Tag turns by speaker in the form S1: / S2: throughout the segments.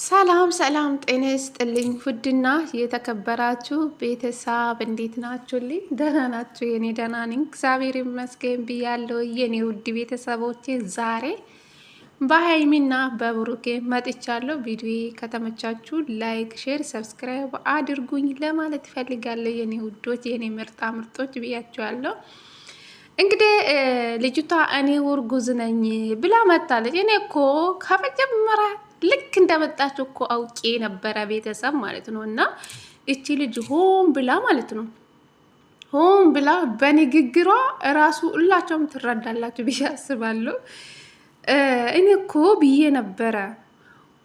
S1: ሰላም ሰላም ጤና ይስጥልኝ ውድና የተከበራችሁ ቤተሰብ እንዴት ናችሁልኝ? ደህና ናችሁ? የኔ ደህና ነኝ እግዚአብሔር ይመስገን ብያለሁ። የኔ ውድ ቤተሰቦቼ ዛሬ በሀይሚና በብሩኬ መጥቻለሁ። ቪዲዮ ከተመቻችሁ ላይክ፣ ሼር፣ ሰብስክራይብ አድርጉኝ ለማለት እፈልጋለሁ። የኔ ውዶች፣ የኔ ምርጣ ምርጦች ብያችኋለሁ። እንግዲህ ልጅቷ እኔ እርጉዝ ነኝ ብላ መጣለች። እኔ እኮ ከመጀመሪያ ልክ እንደመጣችሁ እኮ አውቄ ነበረ ቤተሰብ ማለት ነው። እና እቺ ልጅ ሆን ብላ ማለት ነው ሆን ብላ በንግግሯ እራሱ ሁላቸውም ትረዳላችሁ ብዬ አስባለሁ። እኔ እኮ ብዬ ነበረ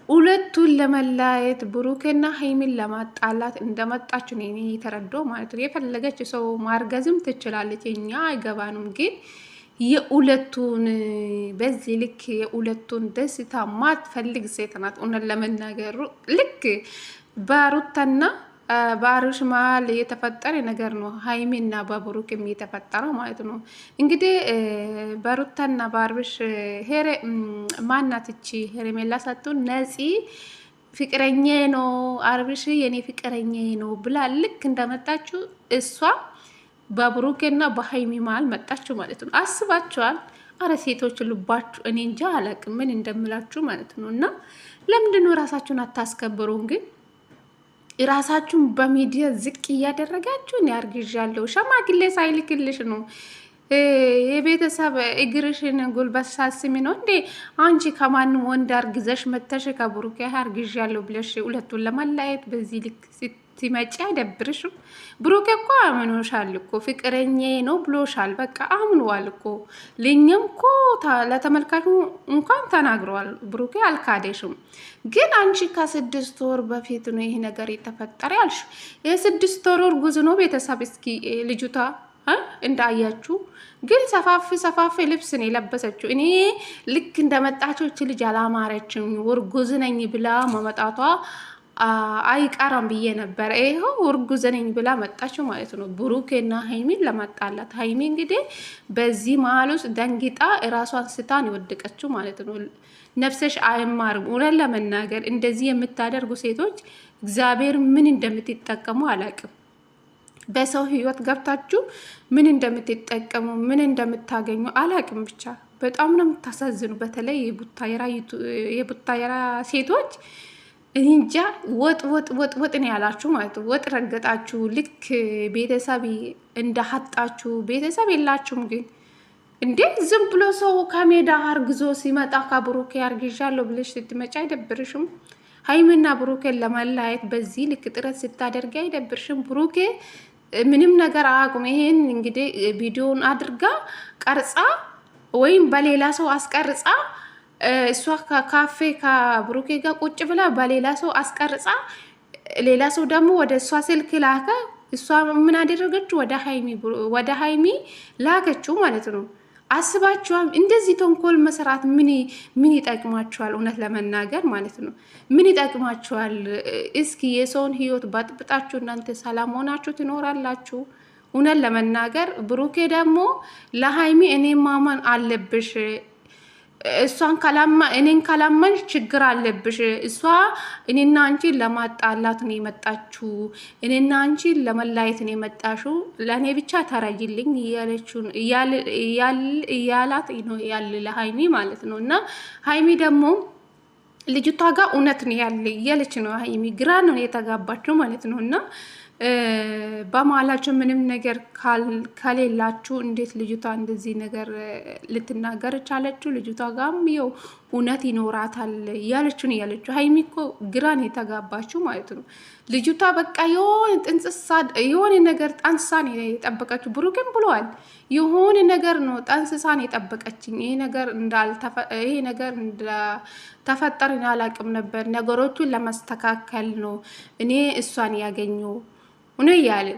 S1: ሁለቱን ለመለያየት ብሩኬና ሀይሚን ለማጣላት እንደመጣች ነው እኔ የተረዳው ማለት ነው። የፈለገች ሰው ማርገዝም ትችላለች፣ እኛ አይገባንም። ግን የሁለቱን በዚህ ልክ የሁለቱን ደስታ ማትፈልግ ሴት ናት። እውነት ለመናገሩ ልክ በሩታና በአብርሽ መሀል የተፈጠረ ነገር ነው ሀይሚና በብሩክም የተፈጠረው ማለት ነው። እንግዲህ በሩታና በአብርሽ ማናት እቺ ሄርሜላ ሳትሆን ነፂ ፍቅረኛ ነው አብርሽ የኔ ፍቅረኛ ነው ብላ ልክ እንደመጣችሁ እሷ በብሩክና በሀይሚ መሀል መጣችሁ ማለት ነው። አስባችኋል? አረ ሴቶች ልባችሁ እኔ እንጃ አላቅም ምን እንደምላችሁ ማለት ነው። እና ለምንድነው ራሳችሁን አታስከብሩም ግን? ራሳችሁን በሚዲያ ዝቅ እያደረጋችሁ እኔ አርግዣለሁ ሸማግሌ ሳይልክልሽ ነው የቤተሰብ እግርሽን ጉልበት ሳስሚ ነው እንዴ? አንቺ ከማንም ወንድ አርግዘሽ መተሽ ከብሩኬ አርግዣለሁ ብለሽ ሁለቱን ለማለያየት በዚህ ልክ ሲመጪ አይደብርሽም? ብሩኬ እኮ አምኖሻል እኮ ፍቅረኛ ነው ብሎሻል። በቃ አምኗል እኮ ለኛም እኮ ለተመልካቹ እንኳን ተናግረዋል። ብሩኬ አልካደሽም። ግን አንቺ ከ6 ወር በፊት ነው ይሄ ነገር የተፈጠረ ያልሽ። የ6 ወር እርጉዝ ነው ቤተሰብ። እስኪ ልጅቷ እንዳያችሁ ግን ሰፋፊ ልብስ ነው የለበሰችው። እኔ ልክ እንደመጣችው እቺ ልጅ አላማረችም እርጉዝ ነኝ ብላ መመጣቷ አይቀራም ብዬ ነበር። ይኸው እርጉዝ ነኝ ብላ መጣችው ማለት ነው፣ ብሩኬና ሀይሚን ለማጣላት። ሀይሚ እንግዲህ በዚህ መሀል ውስጥ ደንግጣ እራሷን ስታን የወደቀችው ማለት ነው። ነፍሰሽ አይማርም። እውነት ለመናገር እንደዚህ የምታደርጉ ሴቶች እግዚአብሔር ምን እንደምትጠቀሙ አላቅም። በሰው ህይወት ገብታችሁ ምን እንደምትጠቀሙ ምን እንደምታገኙ አላቅም። ብቻ በጣም ነው የምታሳዝኑ። በተለይ የቡታየራ ሴቶች እንጃ ወጥ ነው ያላችሁ ማለት ነው። ወጥ ረገጣችሁ። ልክ ቤተሰብ እንደሀጣችሁ ቤተሰብ የላችሁም። ግን እንዴ ዝም ብሎ ሰው ከሜዳ አርግዞ ሲመጣ ከብሩኬ አርግዣለሁ ብለሽ ስትመጪ አይደብርሽም? ሀይሚና ብሩኬን ለማለያየት በዚህ ልክ ጥረት ስታደርጊ አይደብርሽም? ብሩኬ ምንም ነገር አያውቁም። ይሄን እንግዲህ ቪዲዮን አድርጋ ቀርጻ ወይም በሌላ ሰው አስቀርጻ እሷ ከካፌ ከብሩኬ ጋር ቁጭ ብላ በሌላ ሰው አስቀርጻ ሌላ ሰው ደግሞ ወደ እሷ ስልክ ላከ። እሷ ምን አደረገችው? ወደ ሀይሚ ላከችው ማለት ነው። አስባችኋል? እንደዚህ ተንኮል መስራት ምን ይጠቅማችኋል? እውነት ለመናገር ማለት ነው ምን ይጠቅማችኋል? እስኪ የሰውን ህይወት ባጥብጣችሁ እናንተ ሰላም ሆናችሁ ትኖራላችሁ? እውነት ለመናገር ብሩኬ ደግሞ ለሀይሚ እኔ ማመን አለብሽ፣ እኔን ካላመንሽ ችግር አለብሽ። እሷ እኔና አንቺ ለማጣላት ነው የመጣችሁ፣ እኔና አንቺ ለመላየት ነው የመጣሽው፣ ለእኔ ብቻ ተረጅልኝ እያላት ነው ያለ ለሀይሚ ማለት ነው። እና ሀይሚ ደግሞ ልጅቷ ጋር እውነት ነው ያለ እያለች ነው። ሀይሚ ግራ ነው የተጋባችው ማለት ነው። እና በመሀላቸው ምንም ነገር ከሌላችሁ እንዴት ልጅቷ እንደዚህ ነገር ልትናገር ቻለችው? ልጅቷ ጋርም ይኸው እውነት ይኖራታል እያለችው ነው ያለችው። ሀይሚ እኮ ግራን የተጋባችው ማለት ነው። ልጅቷ በቃ የሆነ ነገር ጠንስሳን የጠበቀችው። ብሩክም ብለዋል የሆነ ነገር ነው ጠንስሳን የጠበቀችኝ። ይሄ ነገር እንደተፈጠረ አላቅም ነበር። ነገሮቹን ለማስተካከል ነው እኔ እሷን ያገኘው ሆነ ያለ።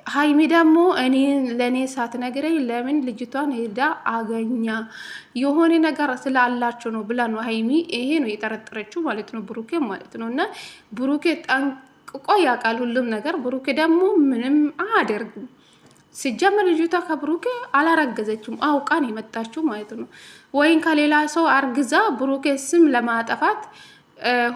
S1: ሀይሚ ደግሞ ለእኔ ሳትነግረኝ ለምን ልጅቷን ሄዳ አገኛ የሆነ ነገር ስላላቸው ነው ብላ ነው ሀይሚ ይሄ ነው የጠረጠረችው ማለት ነው፣ ብሩኬ ማለት ነው። እና ብሩኬ ጠንቅቆ ያውቃል ሁሉም ነገር። ብሩኬ ደግሞ ምንም አያደርግም። ሲጀመር ልጅቷ ከብሩኬ አላረገዘችም፣ አውቃን የመጣችው ማለት ነው። ወይም ከሌላ ሰው አርግዛ ብሩኬ ስም ለማጠፋት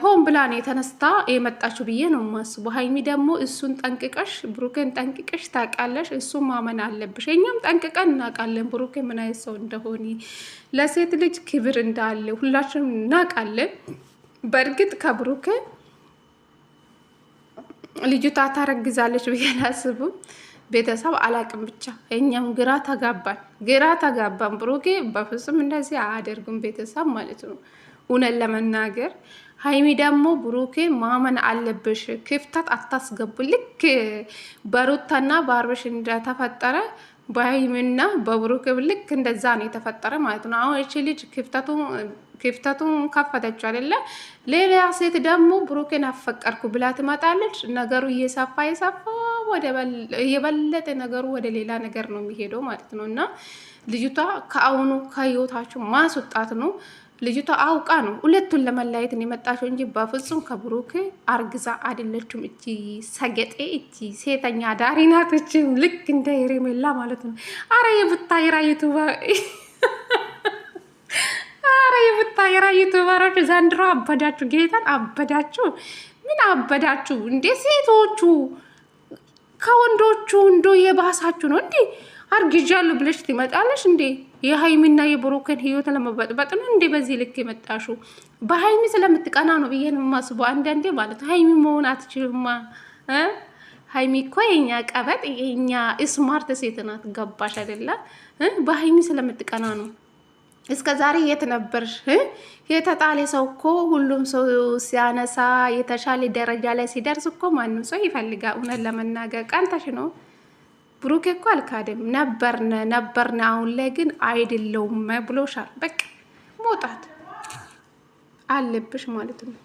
S1: ሆን ብላን የተነስታ የመጣችው ብዬ ነው የማስበው። ሀይሚ ደግሞ እሱን ጠንቅቀሽ ብሩኬን ጠንቅቀሽ ታውቃለሽ። እሱን ማመን አለብሽ። እኛም ጠንቅቀን እናውቃለን ብሩኬ ምን አይነት ሰው እንደሆነ፣ ለሴት ልጅ ክብር እንዳለ ሁላችንም እናውቃለን። በእርግጥ ከብሩኬ ልጅቷ ታረግዛለች ብዬ አላስብም። ቤተሰብ አላቅም፣ ብቻ እኛም ግራ ተጋባን። ብሩኬ በፍጹም እንደዚህ አያደርጉም ቤተሰብ ማለት ነው። እውነት ለመናገር ሀይሚ ደግሞ ብሩኬ ማመን አለብሽ፣ ክፍተት አታስገቡ። ልክ በሩታና በአብርሽ እንደተፈጠረ በሀይሚና በብሩኬ ልክ እንደዛ ነው የተፈጠረ ማለት ነው። አሁን እቺ ልጅ ክፍተቱን ከፈተች አይደለ? ሌላ ሴት ደግሞ ብሩኬን አፈቀርኩ ብላ ትመጣለች። ነገሩ እየሰፋ የበለጠ ነገሩ ወደ ሌላ ነገር ነው የሚሄደው ማለት ነው። እና ልጅቷ ከአሁኑ ከህይወታችሁ ማስወጣት ነው። ልጅቷ አውቃ ነው ሁለቱን ለመለያየት የመጣችው እንጂ በፍጹም ከብሩክ አርግዛ አይደለችም። እቺ ሰገጤ፣ እቺ ሴተኛ ዳሪ ናት። እቺ ልክ እንደ ሄሬሜላ ማለት ነው። አረ የቡታየራ ዩቱበሮች ዘንድሮ አበዳችሁ፣ ጌታን አበዳችሁ። ምን አበዳችሁ እንዴ? ሴቶቹ ከወንዶቹ እንዶ የባሳችሁ ነው እንዴ? አርግዣለሁ ብለሽ ትመጣለሽ እንዴ? የሀይሚና የብሩክን ህይወት ለመበጥበጥ ነው እንዴ በዚህ ልክ የመጣሹ? በሀይሚ ስለምትቀና ነው ብዬ ነው የማስበው አንዳንዴ ማለት ነው። ሀይሚ መሆን አትችልማ። ሀይሚ እኮ የኛ ቀበጥ የኛ ስማርት ሴት ናት። ገባሽ አይደለ? በሀይሚ ስለምትቀና ነው። እስከ ዛሬ የት ነበርሽ? የተጣለ ሰው እኮ ሁሉም ሰው ሲያነሳ የተሻለ ደረጃ ላይ ሲደርስ እኮ ማንም ሰው ይፈልጋል። እውነት ለመናገር ቀንተሽ ነው። ብሩኬ እኮ አልካደም። ነበርነ አሁን ላይ ግን አይደለውም ብሎሻል። በቃ መውጣት አለብሽ ማለት ነው።